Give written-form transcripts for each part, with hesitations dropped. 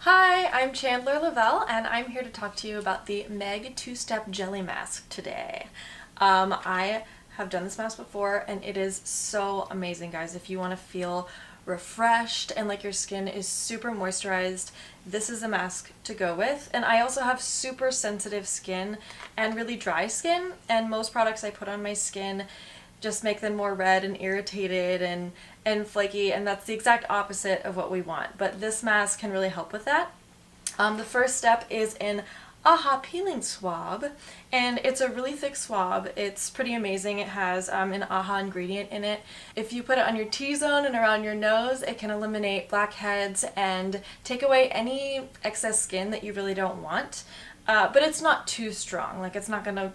Hi, I'm Chandler Lovelle, and I'm here to talk to you about the Meg 2-Step Jelly Mask today. I have done this mask before, and it is so amazing, guys. If you want to feel refreshed and like your skin is super moisturized, this is a mask to go with. And I also have super sensitive skin and really dry skin, and most products I put on my skin just make them more red and irritated and flaky, and that's the exact opposite of what we want. But this mask can really help with that. The first step is an AHA peeling swab, and it's a really thick swab. It's pretty amazing. It has an AHA ingredient in it. If you put it on your T-zone and around your nose, it can eliminate blackheads and take away any excess skin that you really don't want. But it's not too strong. Like, it's not gonna,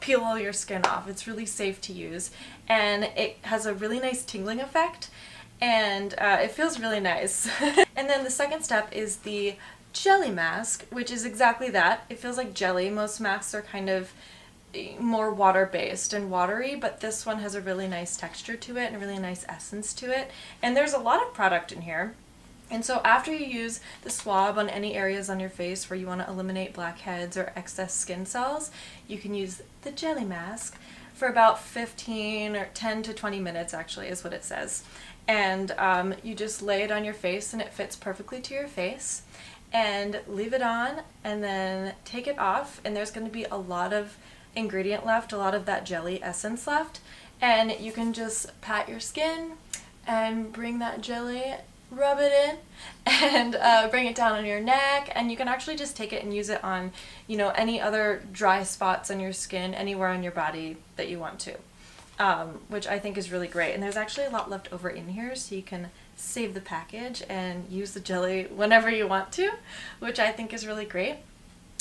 peel all your skin off. It's really safe to use, and it has a really nice tingling effect, and it feels really nice. And then the second step is the jelly mask, which is exactly that. It feels like jelly. Most masks are kind of more water-based and watery, but this one has a really nice texture to it and a really nice essence to it. And there's a lot of product in here. And so after you use the swab on any areas on your face where you want to eliminate blackheads or excess skin cells, you can use the jelly mask for about 15 or 10 to 20 minutes, actually, is what it says. And you just lay it on your face, and it fits perfectly to your face. And leave it on, and then take it off, and there's going to be a lot of ingredient left, a lot of that jelly essence left. And you can just pat your skin and bring that jelly, rub it in, and bring it down on your neck, and you can actually just take it and use it on, any other dry spots on your skin, anywhere on your body that you want to, which I think is really great. And there's actually a lot left over in here, so you can save the package and use the jelly whenever you want to, which I think is really great.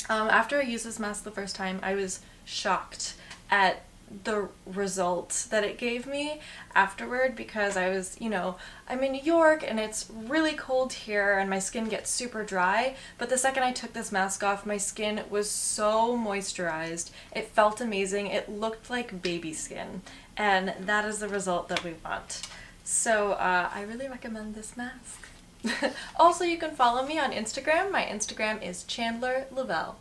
After I used this mask the first time, I was shocked at the results that it gave me afterward, because I was, I'm in New York and it's really cold here and my skin gets super dry, but the second I took this mask off, my skin was so moisturized. It felt amazing. It looked like baby skin, and that is the result that we want. So I really recommend this mask. Also, you can follow me on Instagram. My Instagram is Chandler Lovelle.